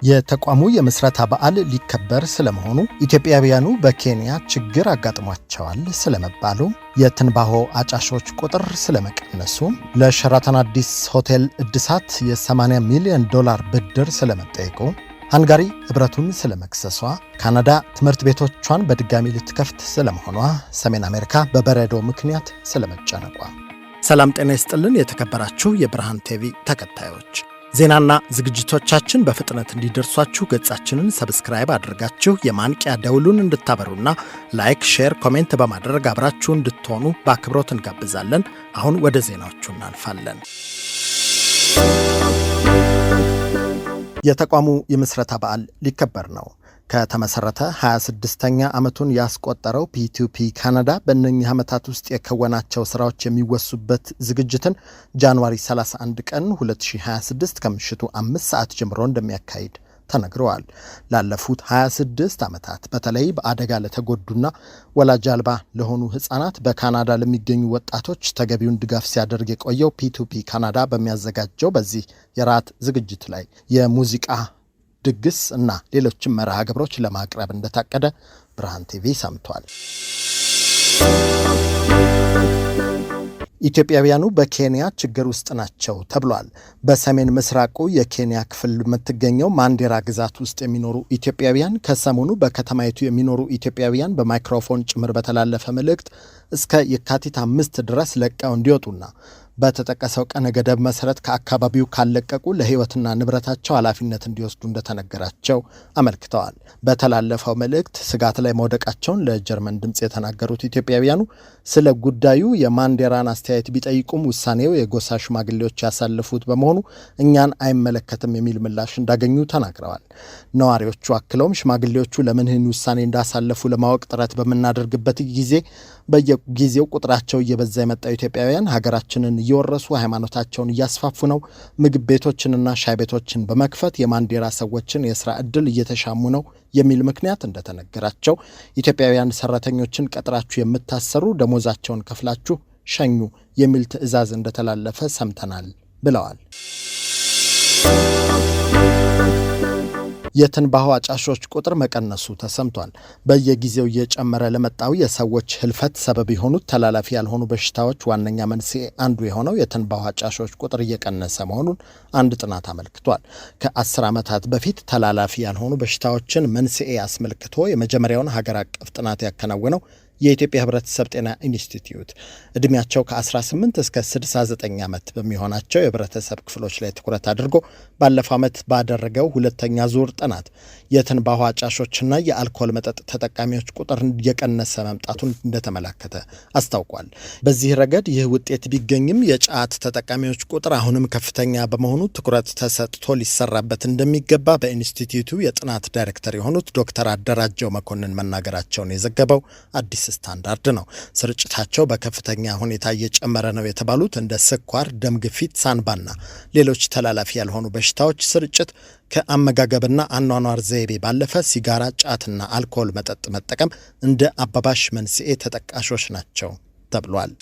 የተቋሙ የምስረታ በዓል ሊከበር ስለመሆኑ፣ ኢትዮጵያውያኑ በኬንያ ችግር አጋጥሟቸዋል ስለመባሉ፣ የትንባሆ አጫሾች ቁጥር ስለመቀነሱ፣ ለሸራተን አዲስ ሆቴል እድሳት የ$80 ሚሊዮን ብድር ስለመጠየቁ፣ ሃንጋሪ ህብረቱን ስለመክሰሷ፣ ካናዳ ትምህርት ቤቶቿን በድጋሚ ልትከፍት ስለመሆኗ፣ ሰሜን አሜሪካ በበረዶ ምክንያት ስለመጨነቋ። ሰላም ጤና ይስጥልን የተከበራችሁ የብርሃን ቲቪ ተከታዮች፣ ዜናና ዝግጅቶቻችን በፍጥነት እንዲደርሷችሁ ገጻችንን ሰብስክራይብ አድርጋችሁ የማንቂያ ደውሉን እንድታበሩና ላይክ፣ ሼር፣ ኮሜንት በማድረግ አብራችሁ እንድትሆኑ በአክብሮት እንጋብዛለን። አሁን ወደ ዜናዎቹ እናልፋለን። የተቋሙ የምስረታ በዓል ሊከበር ነው። ከተመሰረተ 26ኛ ዓመቱን ያስቆጠረው ፒ2ፒ ካናዳ በእነኚህ ዓመታት ውስጥ የከወናቸው ስራዎች የሚወሱበት ዝግጅትን ጃንዋሪ 31 ቀን 2026 ከምሽቱ 5 ሰዓት ጀምሮ እንደሚያካሂድ ተነግረዋል። ላለፉት 26 ዓመታት በተለይ በአደጋ ለተጎዱና ወላጅ አልባ ለሆኑ ህፃናት በካናዳ ለሚገኙ ወጣቶች ተገቢውን ድጋፍ ሲያደርግ የቆየው ፒ2ፒ ካናዳ በሚያዘጋጀው በዚህ የራት ዝግጅት ላይ የሙዚቃ ድግስ እና ሌሎችም መርሃ ግብሮች ለማቅረብ እንደታቀደ ብርሃን ቲቪ ሰምቷል። ኢትዮጵያውያኑ በኬንያ ችግር ውስጥ ናቸው ተብሏል። በሰሜን ምስራቁ የኬንያ ክፍል የምትገኘው ማንዴራ ግዛት ውስጥ የሚኖሩ ኢትዮጵያውያን ከሰሞኑ በከተማይቱ የሚኖሩ ኢትዮጵያውያን በማይክሮፎን ጭምር በተላለፈ መልእክት እስከ የካቲት 5 ድረስ ለቀው እንዲወጡና በተጠቀሰው ቀነ ገደብ መሰረት ከአካባቢው ካለቀቁ ለህይወትና ንብረታቸው ኃላፊነት እንዲወስዱ እንደተነገራቸው አመልክተዋል። በተላለፈው መልእክት ስጋት ላይ መውደቃቸውን ለጀርመን ድምፅ የተናገሩት ኢትዮጵያውያኑ ስለ ጉዳዩ የማንዴራን አስተያየት ቢጠይቁም ውሳኔው የጎሳ ሽማግሌዎች ያሳለፉት በመሆኑ እኛን አይመለከትም የሚል ምላሽ እንዳገኙ ተናግረዋል። ነዋሪዎቹ አክለውም ሽማግሌዎቹ ለምን ይህን ውሳኔ እንዳሳለፉ ለማወቅ ጥረት በምናደርግበት ጊዜ በየጊዜው ቁጥራቸው እየበዛ የመጣው ኢትዮጵያውያን ሀገራችንን እየወረሱ ሃይማኖታቸውን እያስፋፉ ነው፣ ምግብ ቤቶችንና ሻይ ቤቶችን በመክፈት የማንዴራ ሰዎችን የስራ ዕድል እየተሻሙ ነው የሚል ምክንያት እንደተነገራቸው፣ ኢትዮጵያውያን ሰራተኞችን ቀጥራችሁ የምታሰሩ ደሞዛቸውን ከፍላችሁ ሸኙ የሚል ትዕዛዝ እንደተላለፈ ሰምተናል ብለዋል። የትንባሆ አጫሾች ቁጥር መቀነሱ ተሰምቷል። በየጊዜው እየጨመረ ለመጣው የሰዎች ህልፈት ሰበብ የሆኑት ተላላፊ ያልሆኑ በሽታዎች ዋነኛ መንስኤ አንዱ የሆነው የትንባሆ አጫሾች ቁጥር እየቀነሰ መሆኑን አንድ ጥናት አመልክቷል። ከ10 ዓመታት በፊት ተላላፊ ያልሆኑ በሽታዎችን መንስኤ አስመልክቶ የመጀመሪያውን ሀገር አቀፍ ጥናት ያከናወነው የኢትዮጵያ ህብረተሰብ ጤና ኢንስቲትዩት ዕድሜያቸው ከ18 እስከ 69 ዓመት በሚሆናቸው የህብረተሰብ ክፍሎች ላይ ትኩረት አድርጎ ባለፈው ዓመት ባደረገው ሁለተኛ ዙር ጥናት የትንባሆ አጫሾችና የአልኮል መጠጥ ተጠቃሚዎች ቁጥር እየቀነሰ መምጣቱን እንደተመለከተ አስታውቋል። በዚህ ረገድ ይህ ውጤት ቢገኝም የጫት ተጠቃሚዎች ቁጥር አሁንም ከፍተኛ በመሆኑ ትኩረት ተሰጥቶ ሊሰራበት እንደሚገባ በኢንስቲትዩቱ የጥናት ዳይሬክተር የሆኑት ዶክተር አደራጀው መኮንን መናገራቸውን የዘገበው አዲስ ስታንዳርድ ነው። ስርጭታቸው በከፍተኛ ሁኔታ እየጨመረ ነው የተባሉት እንደ ስኳር፣ ደም ግፊት፣ ሳንባና ሌሎች ተላላፊ ያልሆኑ በሽታዎች ስርጭት ከአመጋገብና አኗኗር ዘይቤ ባለፈ ሲጋራ፣ ጫትና አልኮል መጠጥ መጠቀም እንደ አባባሽ መንስኤ ተጠቃሾች ናቸው ተብሏል።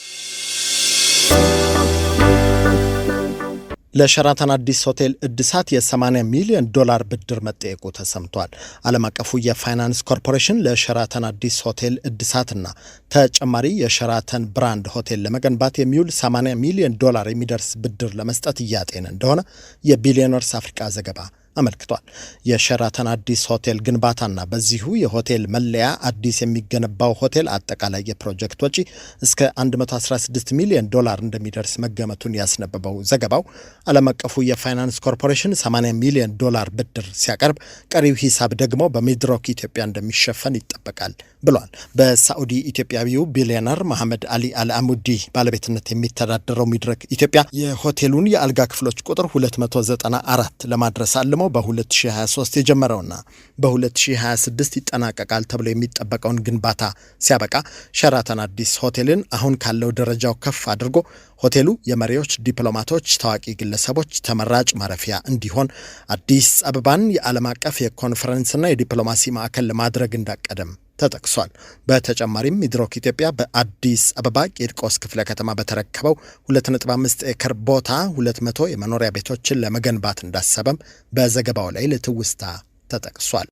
ለሸራተን አዲስ ሆቴል እድሳት የ$80 ሚሊዮን ብድር መጠየቁ ተሰምቷል። ዓለም አቀፉ የፋይናንስ ኮርፖሬሽን ለሸራተን አዲስ ሆቴል እድሳትና ተጨማሪ የሸራተን ብራንድ ሆቴል ለመገንባት የሚውል $80 ሚሊዮን የሚደርስ ብድር ለመስጠት እያጤነ እንደሆነ የቢሊዮነርስ አፍሪካ ዘገባ አመልክቷል። የሸራተን አዲስ ሆቴል ግንባታና በዚሁ የሆቴል መለያ አዲስ የሚገነባው ሆቴል አጠቃላይ የፕሮጀክት ወጪ እስከ $116 ሚሊዮን እንደሚደርስ መገመቱን ያስነበበው ዘገባው ዓለም አቀፉ የፋይናንስ ኮርፖሬሽን $80 ሚሊዮን ብድር ሲያቀርብ ቀሪው ሂሳብ ደግሞ በሚድሮክ ኢትዮጵያ እንደሚሸፈን ይጠበቃል ብሏል። በሳዑዲ ኢትዮጵያዊው ቢሊዮነር መሐመድ አሊ አልአሙዲ ባለቤትነት የሚተዳደረው ሚድሮክ ኢትዮጵያ የሆቴሉን የአልጋ ክፍሎች ቁጥር 294 ለማድረስ አልሞ በ2023 የጀመረውና በ2026 ይጠናቀቃል ተብሎ የሚጠበቀውን ግንባታ ሲያበቃ ሸራተን አዲስ ሆቴልን አሁን ካለው ደረጃው ከፍ አድርጎ ሆቴሉ የመሪዎች፣ ዲፕሎማቶች፣ ታዋቂ ግለሰቦች ተመራጭ ማረፊያ እንዲሆን አዲስ አበባን የዓለም አቀፍ የኮንፈረንስና የዲፕሎማሲ ማዕከል ለማድረግ እንዳቀደም ተጠቅሷል። በተጨማሪም ሚድሮክ ኢትዮጵያ በአዲስ አበባ ቂርቆስ ክፍለ ከተማ በተረከበው 2.5 ኤከር ቦታ 200 የመኖሪያ ቤቶችን ለመገንባት እንዳሰበም በዘገባው ላይ ለትውስታ ተጠቅሷል።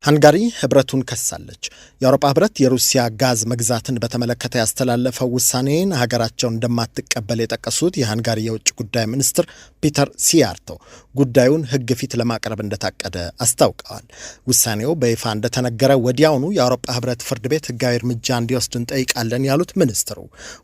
ሃንጋሪ ህብረቱን ከሳለች። የአውሮፓ ህብረት የሩሲያ ጋዝ መግዛትን በተመለከተ ያስተላለፈው ውሳኔን ሀገራቸውን እንደማትቀበል የጠቀሱት የሃንጋሪ የውጭ ጉዳይ ሚኒስትር ፒተር ሲያርቶ ጉዳዩን ህግ ፊት ለማቅረብ እንደታቀደ አስታውቀዋል። ውሳኔው በይፋ እንደተነገረ ወዲያውኑ የአውሮፓ ህብረት ፍርድ ቤት ህጋዊ እርምጃ እንዲወስድ እንጠይቃለን ያሉት ሚኒስትሩ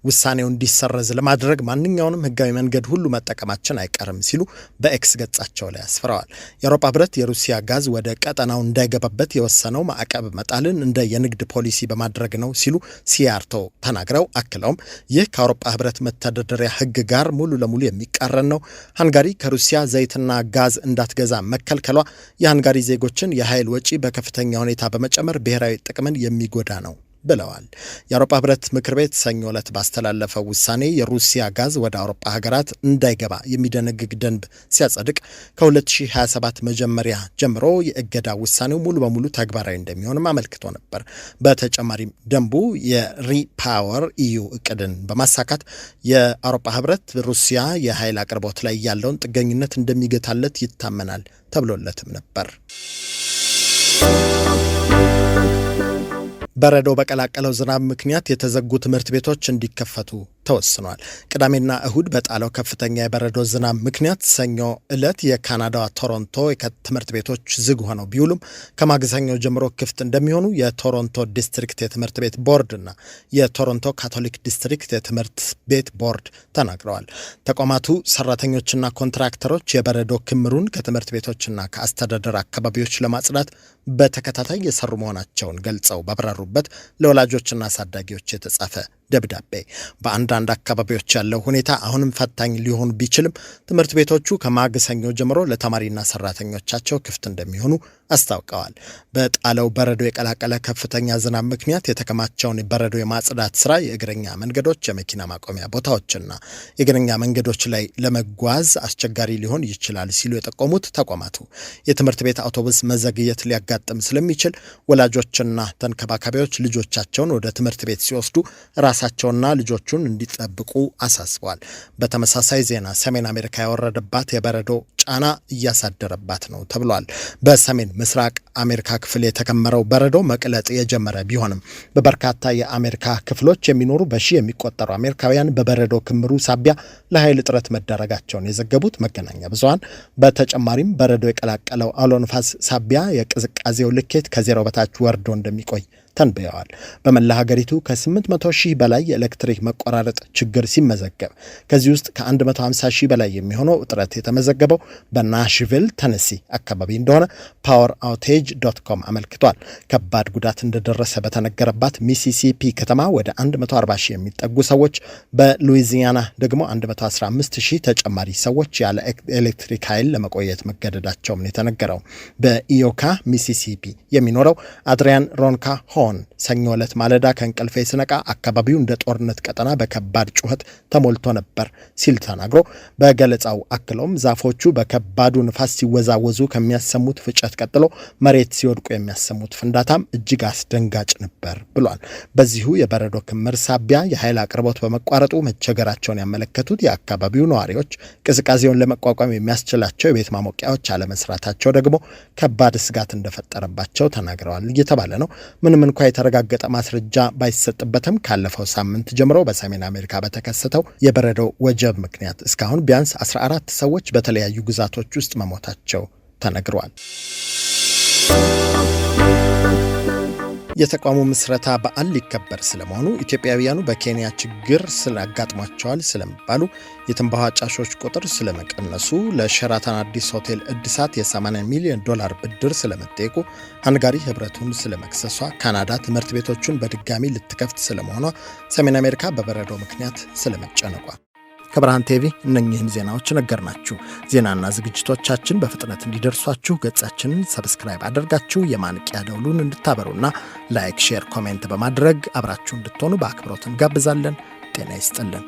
ውሳኔው እንዲሰረዝ ለማድረግ ማንኛውንም ህጋዊ መንገድ ሁሉ መጠቀማችን አይቀርም ሲሉ በኤክስ ገጻቸው ላይ አስፍረዋል። የአውሮፓ ህብረት የሩሲያ ጋዝ ወደ ቀጠናው እንዳይገባበት የወሰነው ማዕቀብ መጣልን እንደ የንግድ ፖሊሲ በማድረግ ነው ሲሉ ሲያርቶ ተናግረው አክለውም ይህ ከአውሮፓ ህብረት መተዳደሪያ ህግ ጋር ሙሉ ለሙሉ የሚቃረን ነው። ሃንጋሪ ከሩሲያ ዘይትና ጋዝ እንዳትገዛ መከልከሏ የሃንጋሪ ዜጎችን የኃይል ወጪ በከፍተኛ ሁኔታ በመጨመር ብሔራዊ ጥቅምን የሚጎዳ ነው ብለዋል። የአውሮፓ ህብረት ምክር ቤት ሰኞ ዕለት ባስተላለፈው ውሳኔ የሩሲያ ጋዝ ወደ አውሮፓ ሀገራት እንዳይገባ የሚደነግግ ደንብ ሲያጸድቅ ከ2027 መጀመሪያ ጀምሮ የእገዳ ውሳኔው ሙሉ በሙሉ ተግባራዊ እንደሚሆንም አመልክቶ ነበር። በተጨማሪም ደንቡ የሪፓወር ኢዩ እቅድን በማሳካት የአውሮፓ ህብረት ሩሲያ የኃይል አቅርቦት ላይ ያለውን ጥገኝነት እንደሚገታለት ይታመናል ተብሎለትም ነበር። በረዶ በቀላቀለው ዝናብ ምክንያት የተዘጉ ትምህርት ቤቶች እንዲከፈቱ ተወስኗል። ቅዳሜና እሁድ በጣለው ከፍተኛ የበረዶ ዝናብ ምክንያት ሰኞ ዕለት የካናዳዋ ቶሮንቶ ትምህርት ቤቶች ዝግ ሆነው ቢውሉም ከማግሰኞ ጀምሮ ክፍት እንደሚሆኑ የቶሮንቶ ዲስትሪክት የትምህርት ቤት ቦርድና የቶሮንቶ ካቶሊክ ዲስትሪክት የትምህርት ቤት ቦርድ ተናግረዋል። ተቋማቱ ሰራተኞችና ኮንትራክተሮች የበረዶ ክምሩን ከትምህርት ቤቶችና ከአስተዳደር አካባቢዎች ለማጽዳት በተከታታይ የሰሩ መሆናቸውን ገልጸው ባብራሩበት ለወላጆችና አሳዳጊዎች የተጻፈ ደብዳቤ በአንዳንድ አካባቢዎች ያለው ሁኔታ አሁንም ፈታኝ ሊሆን ቢችልም ትምህርት ቤቶቹ ከማግሰኞ ጀምሮ ለተማሪና ሰራተኞቻቸው ክፍት እንደሚሆኑ አስታውቀዋል። በጣለው በረዶ የቀላቀለ ከፍተኛ ዝናብ ምክንያት የተከማቸውን በረዶ የማጽዳት ስራ የእግረኛ መንገዶች፣ የመኪና ማቆሚያ ቦታዎችና የእግረኛ መንገዶች ላይ ለመጓዝ አስቸጋሪ ሊሆን ይችላል ሲሉ የጠቆሙት ተቋማቱ የትምህርት ቤት አውቶቡስ መዘግየት ሊያጋጥም ስለሚችል ወላጆችና ተንከባካቢዎች ልጆቻቸውን ወደ ትምህርት ቤት ሲወስዱ ራሳቸውና ልጆቹን እንዲጠብቁ አሳስበዋል። በተመሳሳይ ዜና ሰሜን አሜሪካ የወረደባት የበረዶ ጫና እያሳደረባት ነው ተብሏል። በሰሜን ምስራቅ አሜሪካ ክፍል የተከመረው በረዶ መቅለጥ የጀመረ ቢሆንም በበርካታ የአሜሪካ ክፍሎች የሚኖሩ በሺህ የሚቆጠሩ አሜሪካውያን በበረዶ ክምሩ ሳቢያ ለኃይል እጥረት መዳረጋቸውን የዘገቡት መገናኛ ብዙሃን በተጨማሪም በረዶ የቀላቀለው አውሎ ንፋስ ሳቢያ የቅዝቃዜው ልኬት ከዜሮ በታች ወርዶ እንደሚቆይ ተንብየዋል። በመላ ሀገሪቱ ከ800 ሺህ በላይ የኤሌክትሪክ መቆራረጥ ችግር ሲመዘገብ ከዚህ ውስጥ ከ150 ሺህ በላይ የሚሆነው እጥረት የተመዘገበው በናሽቪል ተነሲ አካባቢ እንደሆነ poweroutage.com አመልክቷል። ከባድ ጉዳት እንደደረሰ በተነገረባት ሚሲሲፒ ከተማ ወደ 140 ሺህ የሚጠጉ ሰዎች፣ በሉዊዚያና ደግሞ 115 ሺህ ተጨማሪ ሰዎች ያለ ኤሌክትሪክ ኃይል ለመቆየት መገደዳቸውም የተነገረው። በኢዮካ ሚሲሲፒ የሚኖረው አድሪያን ሮንካ ሰኞ ዕለት ማለዳ ከእንቅልፌ ስነቃ አካባቢው እንደ ጦርነት ቀጠና በከባድ ጩኸት ተሞልቶ ነበር ሲል ተናግሮ በገለጻው አክሎም ዛፎቹ በከባዱ ንፋስ ሲወዛወዙ ከሚያሰሙት ፍጨት ቀጥሎ መሬት ሲወድቁ የሚያሰሙት ፍንዳታም እጅግ አስደንጋጭ ነበር ብሏል። በዚሁ የበረዶ ክምር ሳቢያ የኃይል አቅርቦት በመቋረጡ መቸገራቸውን ያመለከቱት የአካባቢው ነዋሪዎች ቅዝቃዜውን ለመቋቋም የሚያስችላቸው የቤት ማሞቂያዎች አለመስራታቸው ደግሞ ከባድ ስጋት እንደፈጠረባቸው ተናግረዋል እየተባለ ነው። ምንም እንኳ የተረጋገጠ ማስረጃ ባይሰጥበትም ካለፈው ሳምንት ጀምሮ በሰሜን አሜሪካ በተከሰተው የበረዶ ወጀብ ምክንያት እስካሁን ቢያንስ 14 ሰዎች በተለያዩ ግዛቶች ውስጥ መሞታቸው ተነግሯል። የተቋሙ ምስረታ በዓል ሊከበር ስለመሆኑ፣ ኢትዮጵያውያኑ በኬንያ ችግር ስላጋጥሟቸዋል ስለሚባሉ የትንባሆ አጫሾች ቁጥር ስለመቀነሱ፣ ለሸራተን አዲስ ሆቴል እድሳት የ80 ሚሊዮን ዶላር ብድር ስለመጠየቁ፣ ሃንጋሪ ህብረቱን ስለመክሰሷ፣ ካናዳ ትምህርት ቤቶቹን በድጋሚ ልትከፍት ስለመሆኗ፣ ሰሜን አሜሪካ በበረዶ ምክንያት ስለመጨነቋ ከብርሃን ቲቪ እነኚህን ዜናዎች ነገርናችሁ። ዜናና ዝግጅቶቻችን በፍጥነት እንዲደርሷችሁ ገጻችንን ሰብስክራይብ አድርጋችሁ የማንቂያ ደውሉን እንድታበሩና ላይክ፣ ሼር፣ ኮሜንት በማድረግ አብራችሁ እንድትሆኑ በአክብሮት እንጋብዛለን። ጤና ይስጥልን።